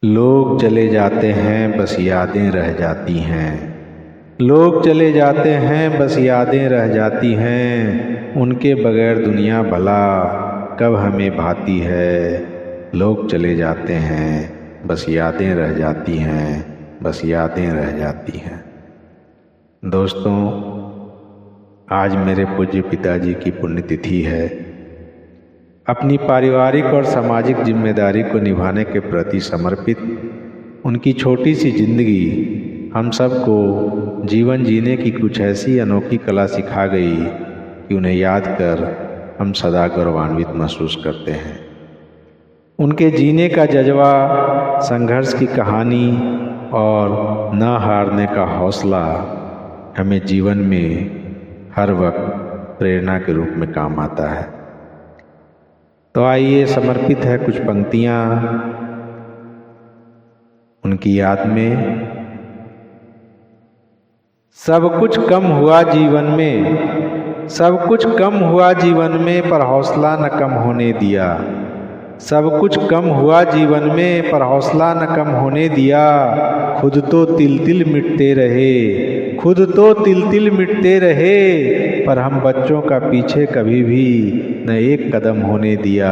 लोग चले जाते हैं बस यादें रह जाती हैं। लोग चले जाते हैं बस यादें रह जाती हैं। उनके बगैर दुनिया भला कब हमें भाती है। लोग चले जाते हैं बस यादें रह जाती हैं, बस यादें रह जाती हैं। दोस्तों, आज मेरे पूज्य पिताजी की पुण्यतिथि है। अपनी पारिवारिक और सामाजिक जिम्मेदारी को निभाने के प्रति समर्पित उनकी छोटी सी जिंदगी हम सबको जीवन जीने की कुछ ऐसी अनोखी कला सिखा गई कि उन्हें याद कर हम सदा गौरवान्वित महसूस करते हैं। उनके जीने का जज्बा, संघर्ष की कहानी और न हारने का हौसला हमें जीवन में हर वक्त प्रेरणा के रूप में काम आता है। तो आइए, समर्पित है कुछ पंक्तियाँ उनकी याद में। सब कुछ कम हुआ जीवन में, सब कुछ कम हुआ जीवन में, पर हौसला न कम होने दिया। सब कुछ कम हुआ जीवन में, पर हौसला न कम होने दिया। खुद तो तिल तिल मिटते रहे, खुद तो तिल तिल मिटते रहे, पर हम बच्चों का पीछे कभी भी न एक कदम होने दिया।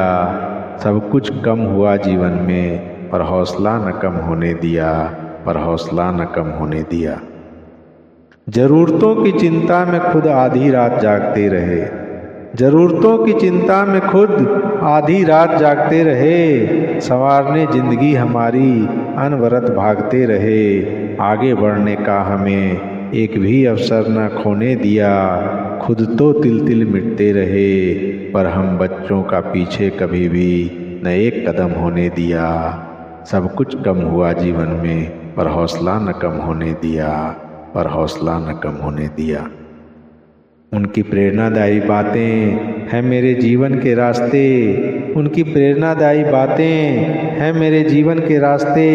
सब कुछ कम हुआ जीवन में, पर हौसला न कम होने दिया, पर हौसला न कम होने दिया। जरूरतों की चिंता में खुद आधी रात जागते रहे, जरूरतों की चिंता में खुद आधी रात जागते रहे। संवारने जिंदगी हमारी अनवरत भागते रहे। आगे बढ़ने का हमें एक भी अवसर न खोने दिया। खुद तो तिल तिल मिटते रहे, पर हम बच्चों का पीछे कभी भी न एक कदम होने दिया। सब कुछ कम हुआ जीवन में, पर हौसला न कम होने दिया, पर हौसला न कम होने दिया। उनकी प्रेरणादायी बातें हैं मेरे जीवन के रास्ते, उनकी प्रेरणादायी बातें हैं मेरे जीवन के रास्ते।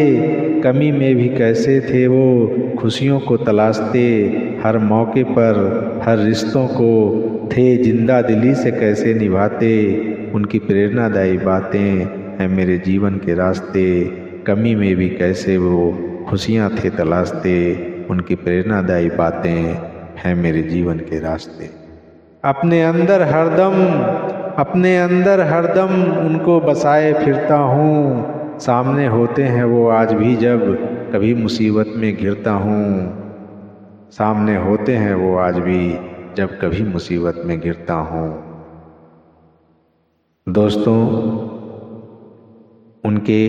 कमी में भी कैसे थे वो खुशियों को तलाशते, हर मौके पर हर रिश्तों को थे जिंदा दिली से कैसे निभाते। उनकी प्रेरणादायी बातें हैं मेरे जीवन के रास्ते, कमी में भी कैसे वो खुशियाँ थे तलाशते। उनकी प्रेरणादायी बातें हैं मेरे जीवन के रास्ते। अपने अंदर हरदम उनको बसाए फिरता हूँ। सामने होते हैं वो आज भी जब कभी मुसीबत में घिरता हूँ। सामने होते हैं वो आज भी जब कभी मुसीबत में घिरता हूँ। दोस्तों, उनके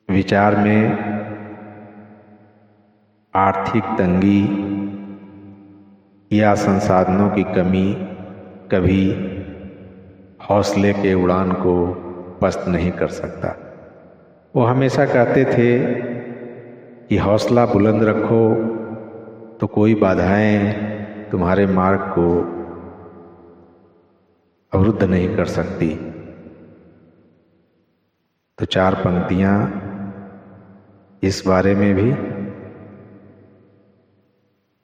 विचार में आर्थिक तंगी या संसाधनों की कमी कभी हौसले के उड़ान को पस्त नहीं कर सकता। वो हमेशा कहते थे कि हौसला बुलंद रखो तो कोई बाधाएं तुम्हारे मार्ग को अवरुद्ध नहीं कर सकती। तो चार पंक्तियां इस बारे में भी।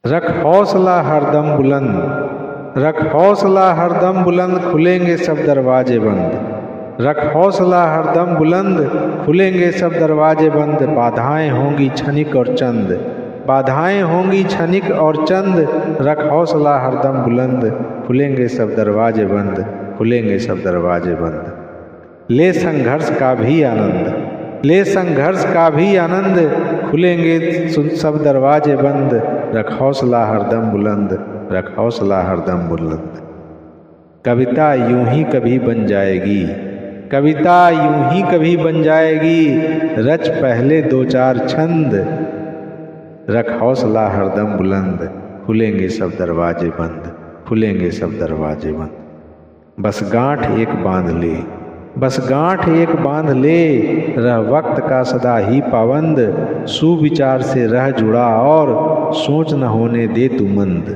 रख हौसला हरदम बुलंद, रख हौसला हरदम बुलंद, खुलेंगे सब दरवाजे बंद। रख हौसला हरदम बुलंद, खुलेंगे सब दरवाजे बंद। बाधाएं होंगी क्षणिक और चंद, बाधाएं होंगी क्षणिक और चंद। रख हौसला हरदम बुलंद, खुलेंगे सब दरवाजे बंद, खुलेंगे सब दरवाजे बंद। ले संघर्ष का भी आनंद, ले संघर्ष का भी आनंद, खुलेंगे सब दरवाजे बंद। रख हौसला हरदम बुलंद, रख हौसला हरदम बुलंद। कविता यूं ही कभी बन जाएगी, कविता यूं ही कभी बन जाएगी। रच पहले दो चार छंद, रख हौसला हरदम बुलंद, खुलेंगे सब दरवाजे बंद, खुलेंगे सब दरवाजे बंद। बस गांठ एक बांध ले, बस गांठ एक बांध ले, रह वक्त का सदा ही पाबंद। सुविचार से रह जुड़ा और सोच न होने दे तू मंद।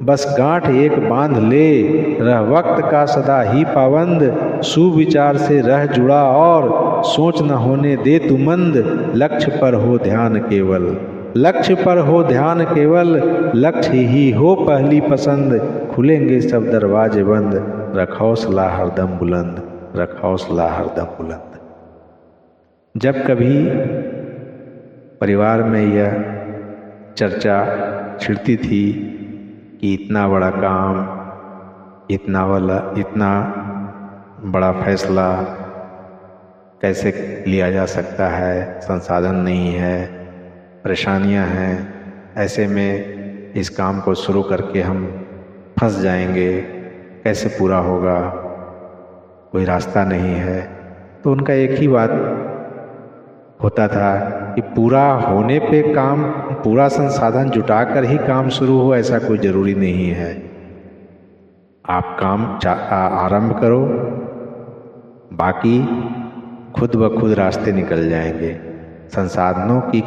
बस गांठ एक बांध ले, रह वक्त का सदा ही पाबंद। सुविचार से रह जुड़ा और सोच न होने दे तू मंद। लक्ष्य पर हो ध्यान केवल, लक्ष्य पर हो ध्यान केवल, लक्ष्य ही हो पहली पसंद। खुलेंगे सब दरवाजे बंद, रख हौसला हरदम बुलंद, रख हौसला हरदम बुलंद। जब कभी परिवार में यह चर्चा छिड़ती थी कि इतना बड़ा काम, इतना बड़ा फैसला कैसे लिया जा सकता है, संसाधन नहीं है, परेशानियां हैं, ऐसे में इस काम को शुरू करके हम फंस जाएंगे, कैसे पूरा होगा, कोई रास्ता नहीं है। तो उनका एक ही बात होता था कि पूरा होने पे काम, पूरा संसाधन जुटाकर ही काम शुरू हो ऐसा कोई ज़रूरी नहीं है। आप काम आरंभ करो, बाकी खुद ब खुद रास्ते निकल जाएंगे। संसाधनों की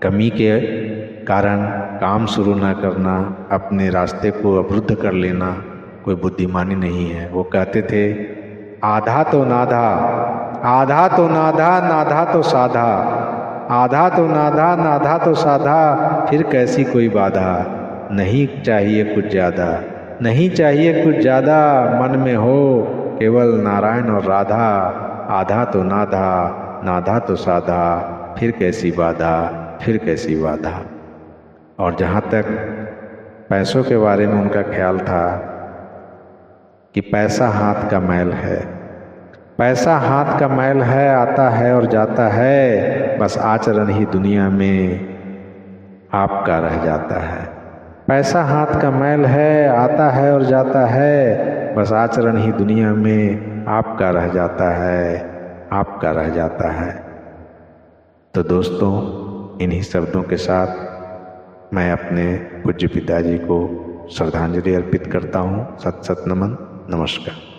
कमी के कारण काम शुरू ना करना, अपने रास्ते को अवरुद्ध कर लेना कोई बुद्धिमानी नहीं है। वो कहते थे आधा तो नाधा, आधा तो नाधा, नाधा तो साधा, आधा तो नाधा, नाधा तो साधा, फिर कैसी कोई बाधा। नहीं चाहिए कुछ ज़्यादा, नहीं चाहिए कुछ ज़्यादा, मन में हो केवल नारायण और राधा। आधा तो नाधा, नाधा तो साधा, फिर कैसी बाधा, फिर कैसी बाधा। और जहाँ तक पैसों के बारे में उनका ख्याल था कि पैसा हाथ का मैल है, पैसा हाथ का मैल है, आता है और जाता है, बस आचरण ही दुनिया में आपका रह जाता है। पैसा हाथ का मैल है, आता है और जाता है, बस आचरण ही दुनिया में आपका रह जाता है, आपका रह जाता है। तो दोस्तों, इन्हीं शब्दों के साथ मैं अपने पूज्य पिताजी को श्रद्धांजलि अर्पित करता हूँ। सत सत नमन, नमस्कार।